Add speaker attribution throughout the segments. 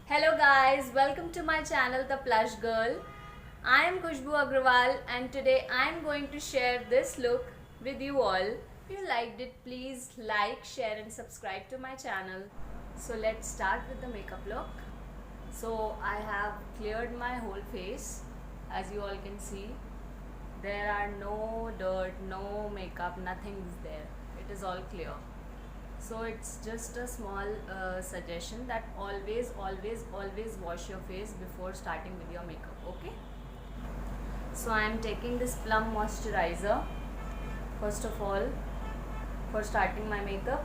Speaker 1: Hello guys, welcome to my channel The Plush Girl. I am Khushbu Agrawal and today I am going to share this look with you all. If you liked it, please like, share and subscribe to my channel. So let's start with the makeup look. So I have cleared my whole face. As you all can see, there are no dirt, no makeup, nothing is there. It is all clear. So it's just a small suggestion that always wash your face before starting with your makeup. Okay, so I am taking this plum moisturizer first of all for starting my makeup.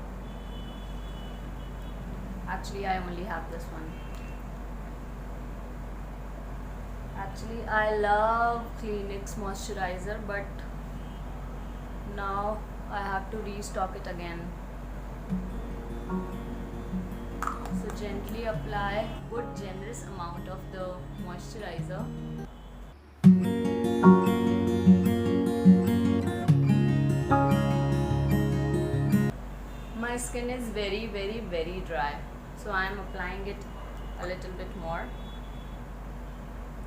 Speaker 1: Actually I only have this one. Actually I love Clinique's moisturizer, but now I have to restock it again. So gently apply good generous amount of the moisturizer. My skin is very dry, so I am applying it a little bit more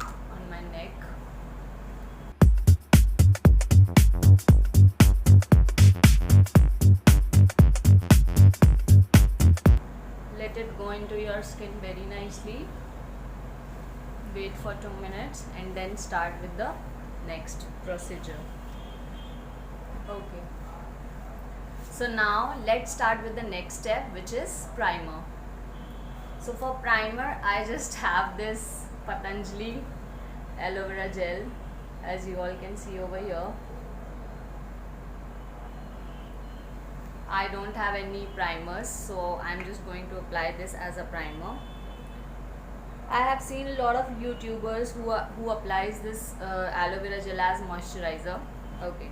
Speaker 1: on my neck. Let it go into your skin very nicely. Wait for 2 minutes and then start with the next procedure. Okay, so now let's start with the next step, which is primer. So for primer I just have this Patanjali aloe vera gel, as you all can see over here. I don't have any primers, so I'm just going to apply this as a primer. I have seen a lot of YouTubers who applies this aloe vera gel as moisturizer. Okay,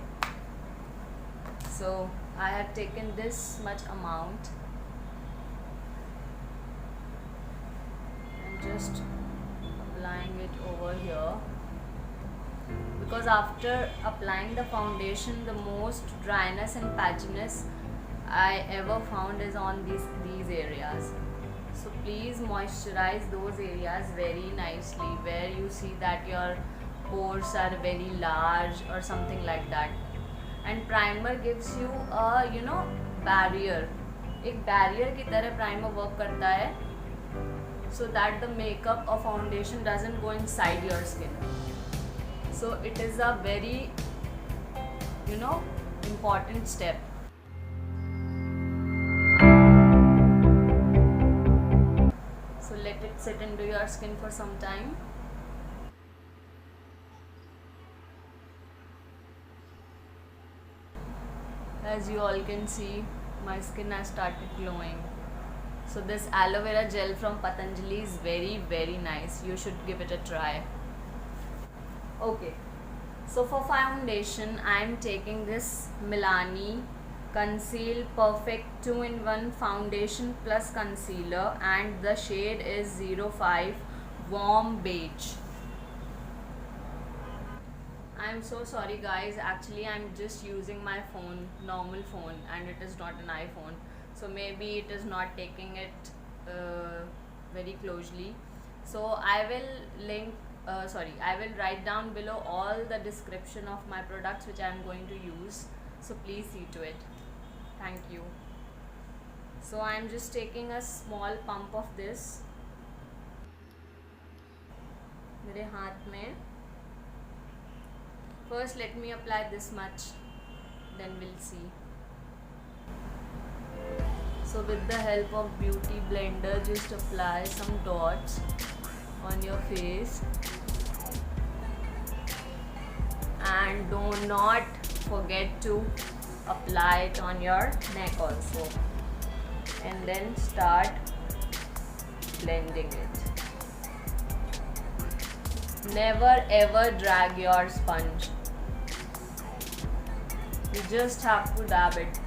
Speaker 1: so I have taken this much amount and just applying it over here, because after applying the foundation, the most dryness and patchiness I ever found is on these areas. So please moisturize those areas very nicely, where you see that your pores are very large or something like that. And primer gives you a barrier. एक barrier की तरह primer work करता है, so that the makeup or foundation doesn't go inside your skin. So it is a very important step. So let it sit into your skin for some time. As you all can see, my skin has started glowing. So this aloe vera gel from Patanjali is very nice. You should give it a try. Okay, so for foundation I am taking this Milani Conceal Perfect 2-in-1 foundation plus concealer, and the shade is 05 Warm Beige. I'm so sorry guys, actually I'm just using my phone, normal phone, and it is not an iPhone, so maybe it is not taking it very closely. So I will write down below all the description of my products which I am going to use, so please see to it. Thank you. So I am just taking a small pump of this मेरे हाथ में. First let me apply this much, then we'll see. So with the help of beauty blender, just apply some dots on your face, and do not forget to apply it on your neck also, and then start blending it. Never ever drag your sponge, you just have to dab it.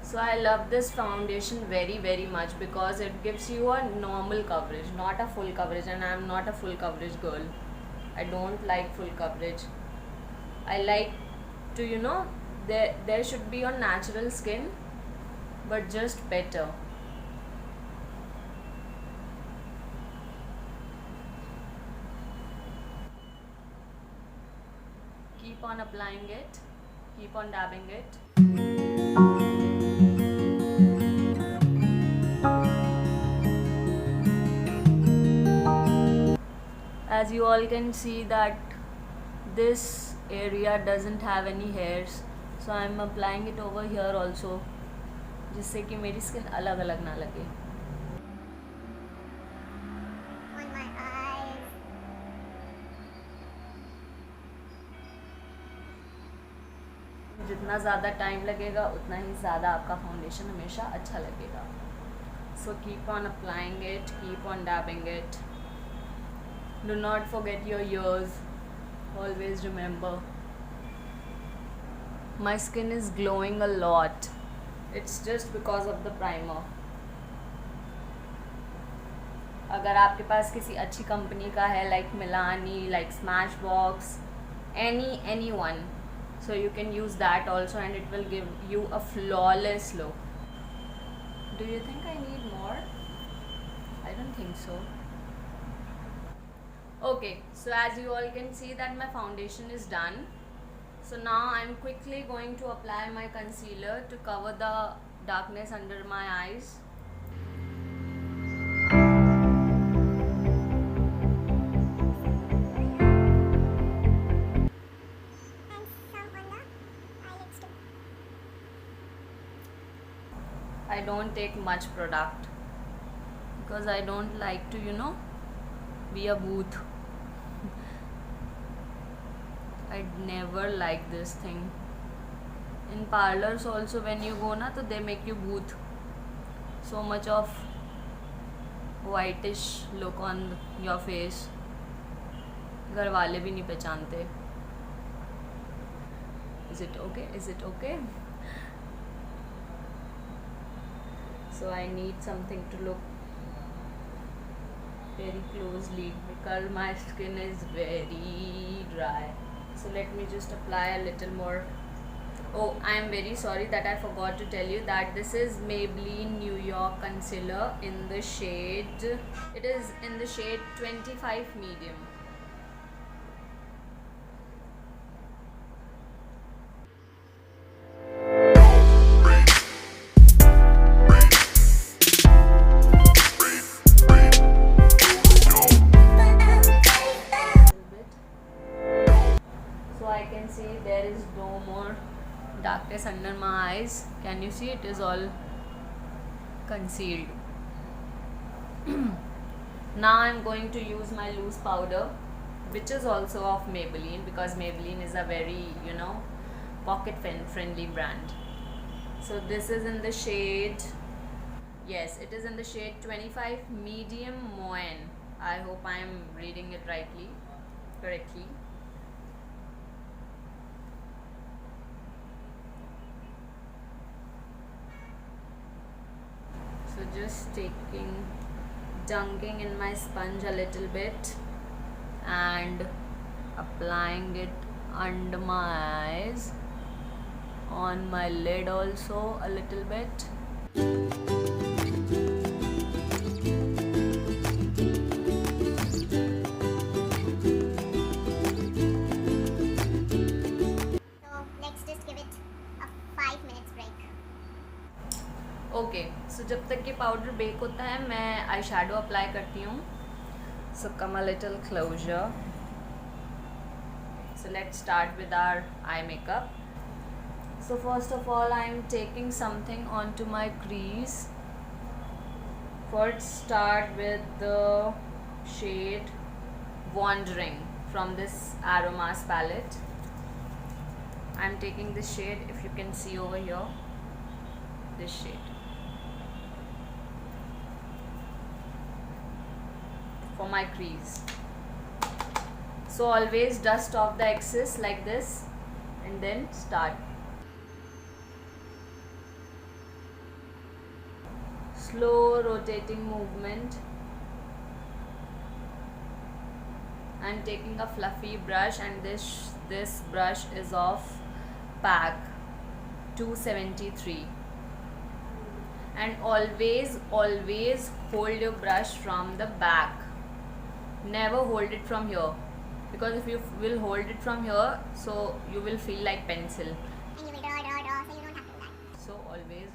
Speaker 1: So I love this foundation very much because it gives you a normal coverage, not a full coverage, and I am not a full coverage girl. I don't like full coverage. I like to there should be your natural skin, but just better. Keep on applying it, keep on dabbing it. As you all can see that this area doesn't have any hairs, so I am applying it over here also, जिससे कि मेरी skin अलग अलग ना लगे.
Speaker 2: On my eyes.
Speaker 1: जितना ज़्यादा time लगेगा उतना ही ज़्यादा आपका फाउंडेशन हमेशा अच्छा लगेगा. So keep on applying it, keep on dabbing it. Do not forget your ears. Always remember. My skin is glowing a lot. It's just because of the primer. अगर आपके पास किसी अच्छी कंपनी का है, like Milani, like Smashbox, anyone, so you can use that also and it will give you a flawless look. Do you think I need more? I don't think so. Okay, so as you all can see that my foundation is done. So now I'm quickly going to apply my concealer to cover the darkness under my eyes.
Speaker 2: And some on the eyelids too.
Speaker 1: I don't take much product because I don't like to, be a booth. I'd never like this thing. In parlors also when you go na, so they make you booth. So much of whitish look on your face. घर वाले भी नहीं पहचानते. Is it okay? Is it okay? So I need something to look very closely because my skin is very dry. So let me just apply a little more. Oh, I am very sorry that I forgot to tell you that this is Maybelline New York concealer in the shade, it is in the shade 25 medium. See, there is no more darkness under my eyes. Can you see? It is all concealed. Now I'm going to use my loose powder, which is also of Maybelline because Maybelline is a very pocket friendly brand. So this is in the shade, yes, it is in the shade 25 medium Moen. I hope I am reading it correctly. So just dunking in my sponge a little bit and applying it under my eyes, on my lid also a little bit.
Speaker 2: So let's just give it a 5 minutes break.
Speaker 1: Okay, सो जब तक ये powder bake होता है मैं eye shadow apply करती हूँ. So come a little closer. So let's start with our eye makeup. So first of all I am taking something on to my crease. First start with the shade Wandering from this Aromas palette. I am taking this shade, if you can see over here, this shade. For my crease. So always dust off the excess like this and then start. Slow rotating movement. I'm taking a fluffy brush and this brush is of PAC 273. And always hold your brush from the back. Never hold it from here, because if you will hold it from here, so you will feel like pencil.
Speaker 2: And you will draw, so you don't have to do that.
Speaker 1: So always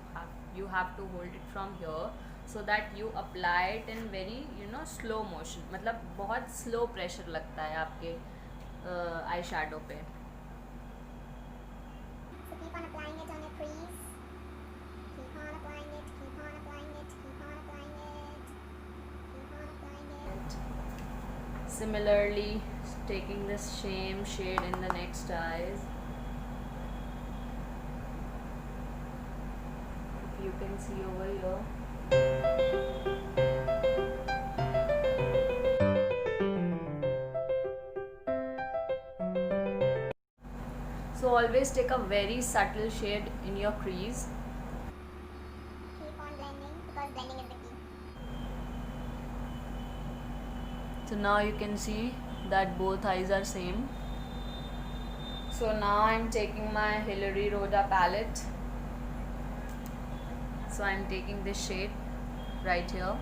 Speaker 1: you have to hold it from here, so that you apply it in very slow motion. मतलब बहुत slow pressure लगता है आपके eye shadow पे.
Speaker 2: So keep on applying it on your crease. Keep on applying it, keep on applying it, keep on applying it, keep on applying it.
Speaker 1: Similarly, taking this same shade in the next eyes. If you can see over here. So always take a very subtle shade in your crease.
Speaker 2: Keep on blending, because blending is the key.
Speaker 1: So now you can see that both eyes are same. So now I'm taking my Hilary Rhoda palette. So I'm taking this shade right here.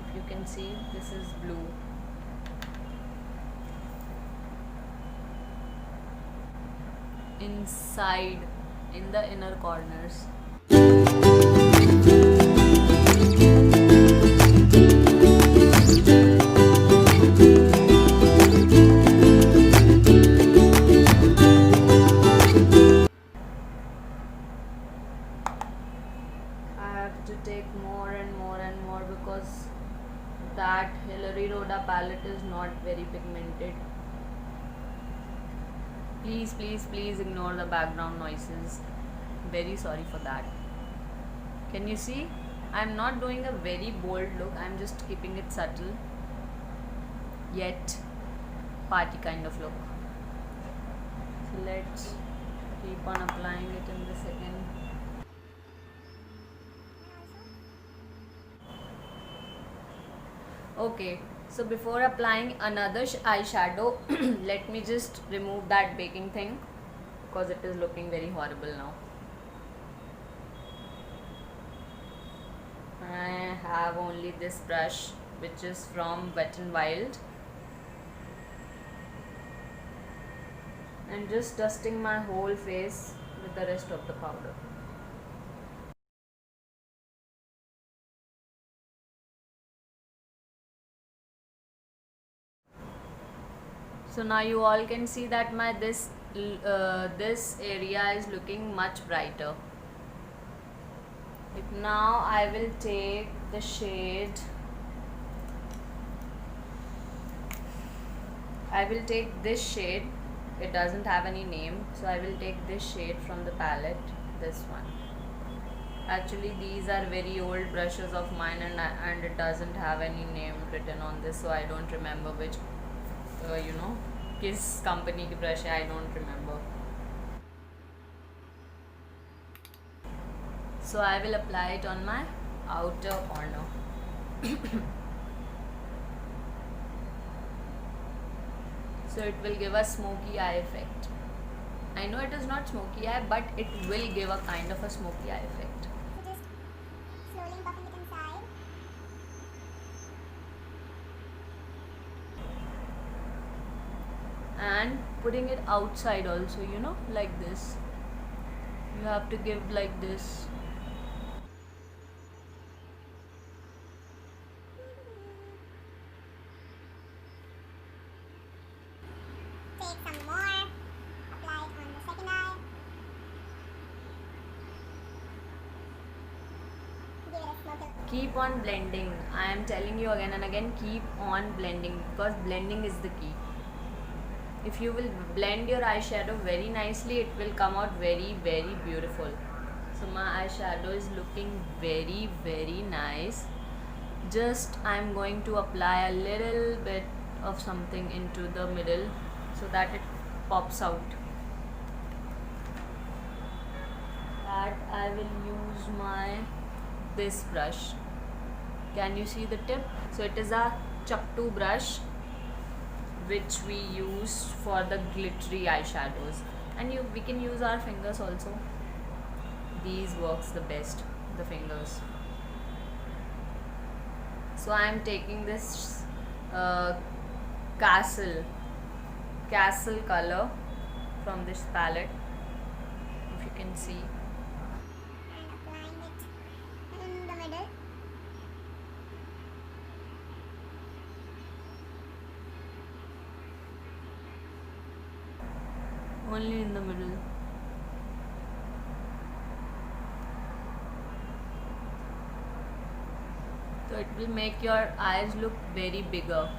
Speaker 1: If you can see, this is blue. Inside, in the inner corners. To take more and more and more, because that Hilary Rhoda palette is not very pigmented. Please ignore the background noises. Very sorry for that. Can you see? I'm not doing a very bold look, I'm just keeping it subtle yet party kind of look. So let's keep on applying it in the second. Okay, so before applying another eyeshadow, let me just remove that baking thing, because it is looking very horrible now. I have only this brush, which is from Wet n Wild, and just dusting my whole face with the rest of the powder. So now you all can see that my this area is looking much brighter. Now I will take the shade. I will take this shade. It doesn't have any name, so I will take this shade from the palette. This one. Actually, these are very old brushes of mine, and it doesn't have any name written on this, so I don't remember which. किस company की brush है, I don't remember. So I will apply it on my outer corner. So it will give a smoky eye effect. I know it is not smoky eye, but it will give a kind of a smoky eye effect.
Speaker 2: So just slowly buffing it inside.
Speaker 1: And putting it outside also, like this. You have to give like this.
Speaker 2: Take some more, apply it on the second eye. Give it a smoke.
Speaker 1: Keep on blending. I am telling you again and again, keep on blending, because blending is the key. If you will blend your eyeshadow very nicely, it will come out very, very beautiful. So my eyeshadow is looking very, very nice. Just I'm going to apply a little bit of something into the middle, so that it pops out. That I will use this brush. Can you see the tip? So it is a Chaktu brush, which we use for the glittery eyeshadows, and we can use our fingers also. These works the best. the fingers. So I am taking this uh, castle color from this palette, if you can see.
Speaker 2: And applying it in the middle.
Speaker 1: Only in the middle. So it will make your eyes look very bigger.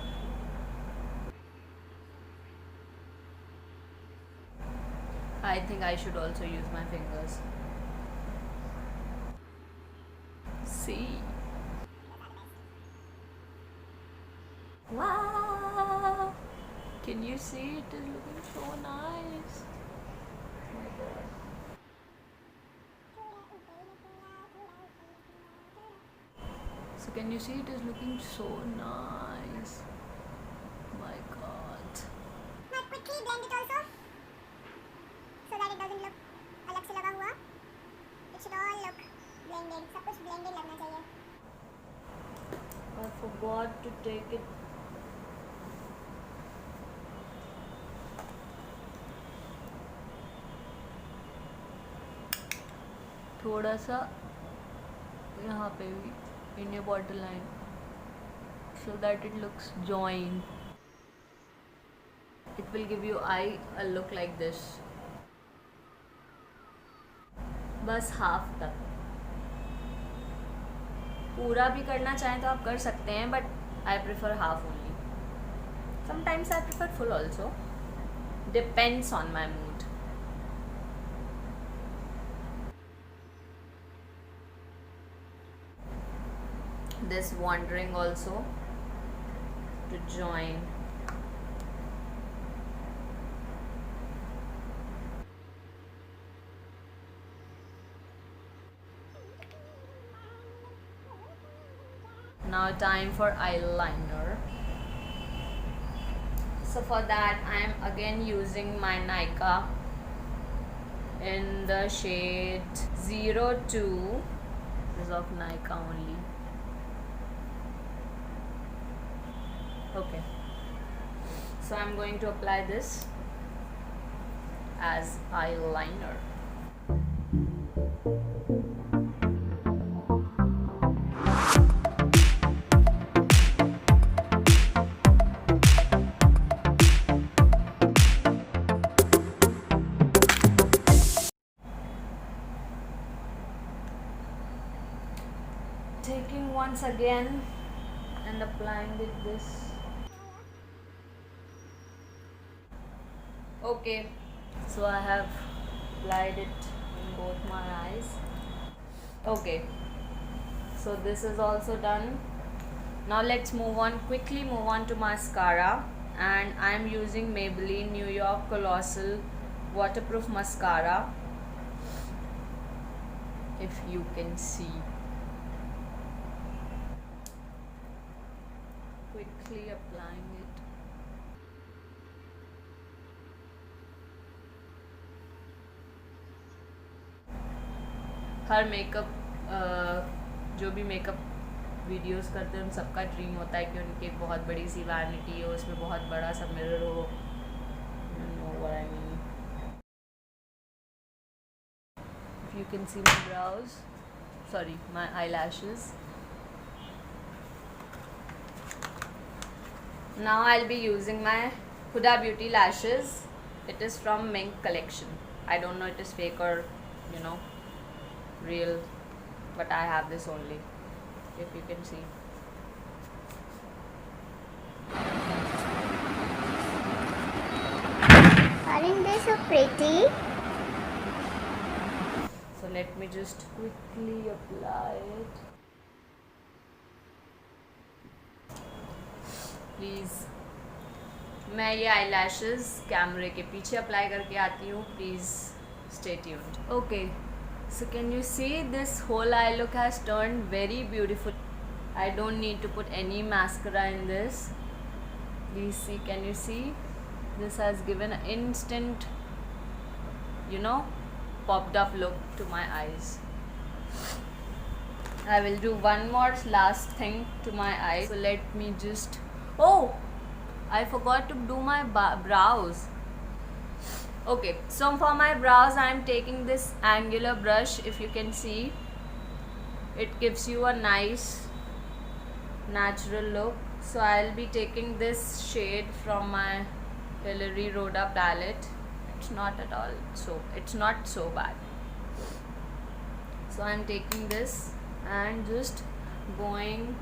Speaker 1: I think I should also use my fingers. See? Wow! Can you see? It is looking so nice. Oh my god. So can you see it is looking so nice? My god.
Speaker 2: Now quickly blend it also, so that it doesn't look अलग से लगा हुआ. It should all look blended. सब कुछ blended लगना चाहिए.
Speaker 1: I forgot to take it. थोड़ा सा यहाँ पे भी in your bottle line, so that it looks joined. It will give you eye a look like this. बस हाफ तक. पूरा भी करना चाहें तो आप कर सकते हैं, but I prefer half only. Sometimes I prefer full also. Depends on my mood. This wandering also to join. Now time for eyeliner. So for that I am again using my Nykaa in the shade 02. This is of Nykaa only. Okay, so I'm going to apply this as eyeliner. Taking once again and applying with this. Okay, so I have applied it in both my eyes. Okay, so this is also done. Now let's quickly move on to mascara, and I am using Maybelline New York Colossal Waterproof Mascara, if you can see. Quickly applying it. Her makeup जो भी makeup videos करते हैं उन सबका dream होता है कि उनकी एक बहुत बड़ी सी वैनिटी हो, उसमें बहुत बड़ा सा मिरर हो. You know what I mean. If you can see my brows, sorry, my eyelashes. Now I'll be using my Huda Beauty lashes. It is from Mink collection. I don't know it is fake or real, but I have this only, if you can see.
Speaker 2: Aren't they so pretty?
Speaker 1: So let me just quickly apply it. Please, मैं ये eyelashes कैमरे के पीछे apply करके आती हूँ. Please stay tuned. Okay, so can you see this whole eye look has turned very beautiful. I don't need to put any mascara in this. Please see, can you see? This has given an instant, popped up look to my eyes. I will do one more last thing to my eyes. So let me just... Oh! I forgot to do my brows. Okay, so for my brows I am taking this angular brush. If you can see, it gives you a nice natural look. So I'll be taking this shade from my Hilary Rhoda palette. It's not at all so, it's not so bad. So I'm taking this and just going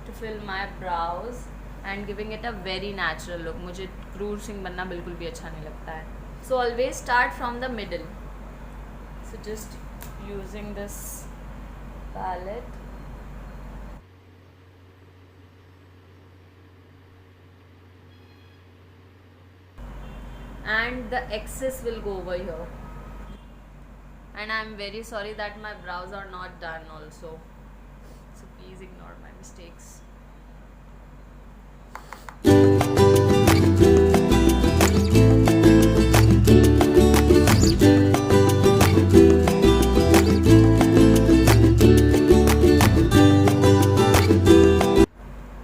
Speaker 1: to fill my brows and giving it a very natural look. मुझे क्रूर सिंह बनना बिल्कुल भी अच्छा नहीं लगता है. So always start from the middle. So just using this palette. And the excess will go over here. And I'm very sorry that my brows are not done also. So please ignore my mistakes.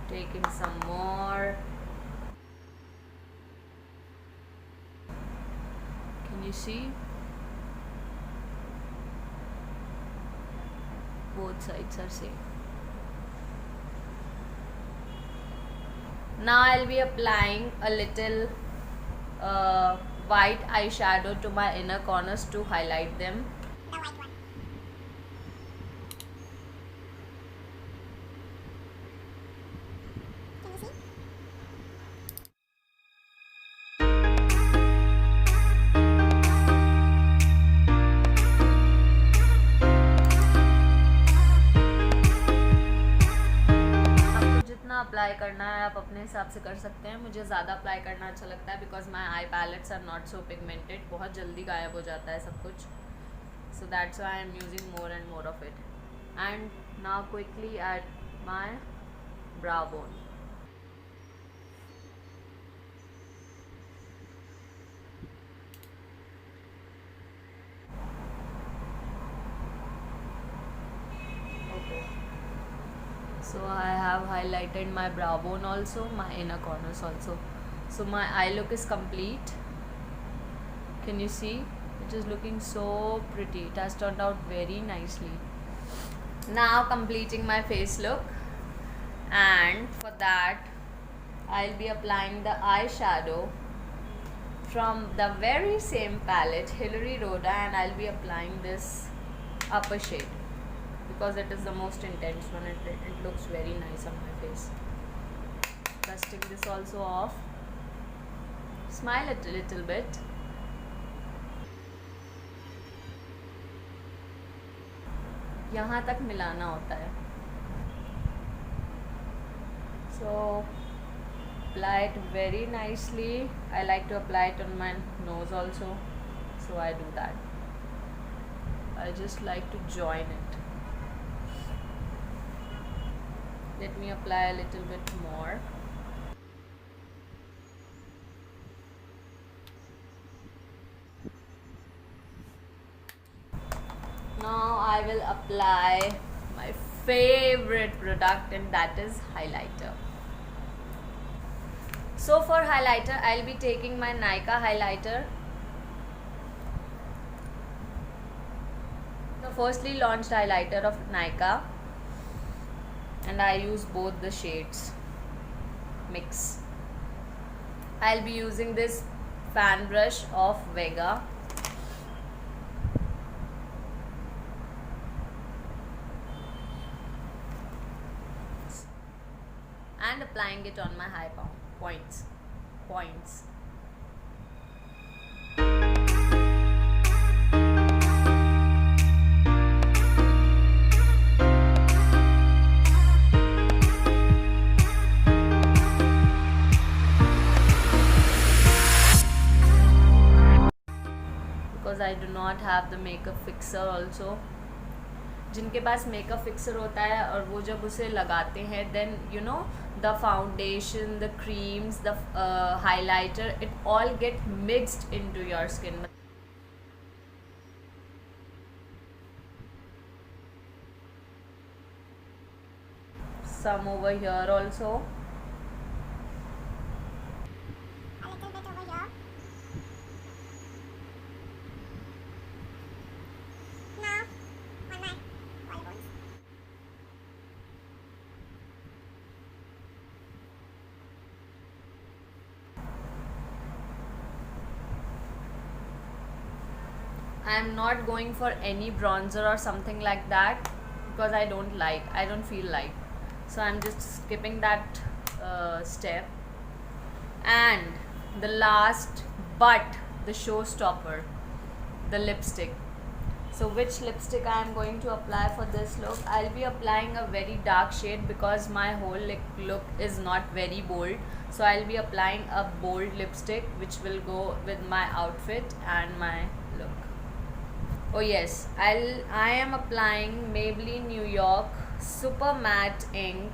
Speaker 1: Taking some more. Can you see? Both sides are same. Now I'll be applying a little white eyeshadow to my inner corners to highlight them.
Speaker 2: The white one. Can you see?
Speaker 1: आपको जितना apply करना है आप अपने हिसाब से कर सकते हैं. मुझे ज़्यादा अप्लाई करना अच्छा लगता है because my eye palettes are not so pigmented. बहुत जल्दी गायब हो जाता है सब कुछ. So that's why I'm using more and more of it. And now quickly add my brow bone. Okay. So I have highlighted my brow bone also, my inner corners also. So my eye look is complete. Can you see? It is looking so pretty. It has turned out very nicely. Now completing my face look, and for that I'll be applying the eyeshadow from the very same palette, Hilary Rhoda, and I'll be applying this upper shade because it is the most intense one. It looks very nice on my face. Dusting this also off. Smile a little bit. यहाँ तक मिलाना होता है. So apply it very nicely. I like to apply it on my nose also, so I do that. I just like to join it. Let me apply a little bit more. Now I will apply my favorite product, and that is highlighter. So for highlighter I'll be taking my Nykaa highlighter, the firstly launched highlighter of Nykaa, and I use both the shades mix. I'll be using this fan brush of Vega. And applying it on my high points. Because I do not have the makeup fixer also. जिनके pass makeup fixer होता है और वो जब उसे लगाते हैं, then you know the foundation, the creams, the highlighter, it all get mixed into your skin. some over here also.
Speaker 2: A little bit over here. Now, on my collarbones.
Speaker 1: I am not going for any bronzer or something like that because I don't feel like. So I'm just skipping that step. And the last but the showstopper, the lipstick. So which lipstick I am going to apply for this look? I'll be applying a very dark shade because my whole look is not very bold. So I'll be applying a bold lipstick which will go with my outfit and my look. Oh yes, I am applying Maybelline New York Super Matte Ink,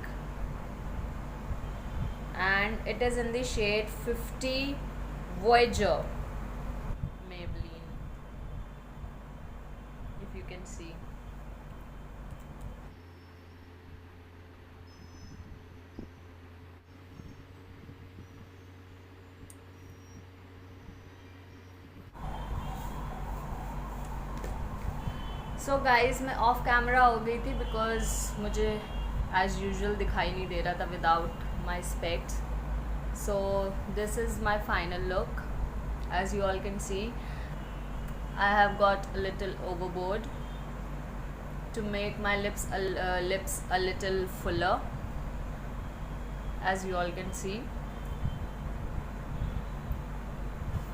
Speaker 1: and it is in the shade 50 Voyager. Maybelline, if you can see. So guys मैं of camera हो गई थी because मुझे as usual दिखाई नहीं दे रहा था without my specs. So this is my final look. As you all can see I have got a little overboard to make my lips a little fuller, as you all can see.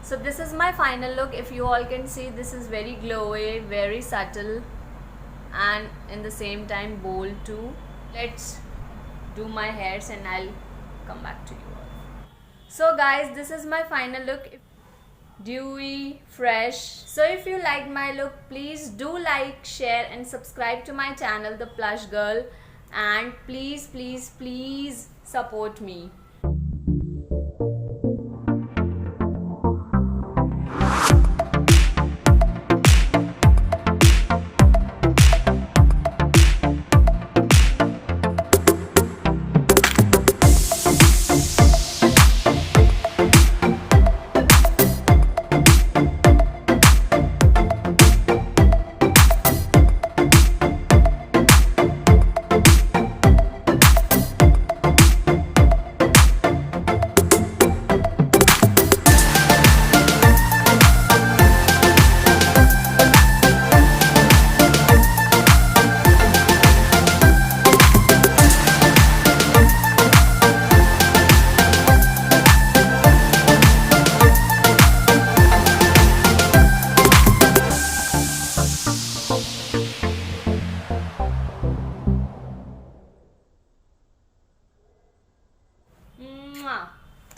Speaker 1: So this is my final look. If you all can see, this is very glowy, very subtle, and in the same time bold too. Let's do my hairs and I'll come back to you all. So guys, this is my final look. Dewy, fresh. So if you liked my look, please do like, share and subscribe to my channel The Plush Girl, and please support me.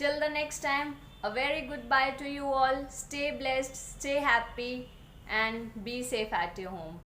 Speaker 1: Till the next time, a very goodbye to you all. Stay blessed, stay happy, and be safe at your home.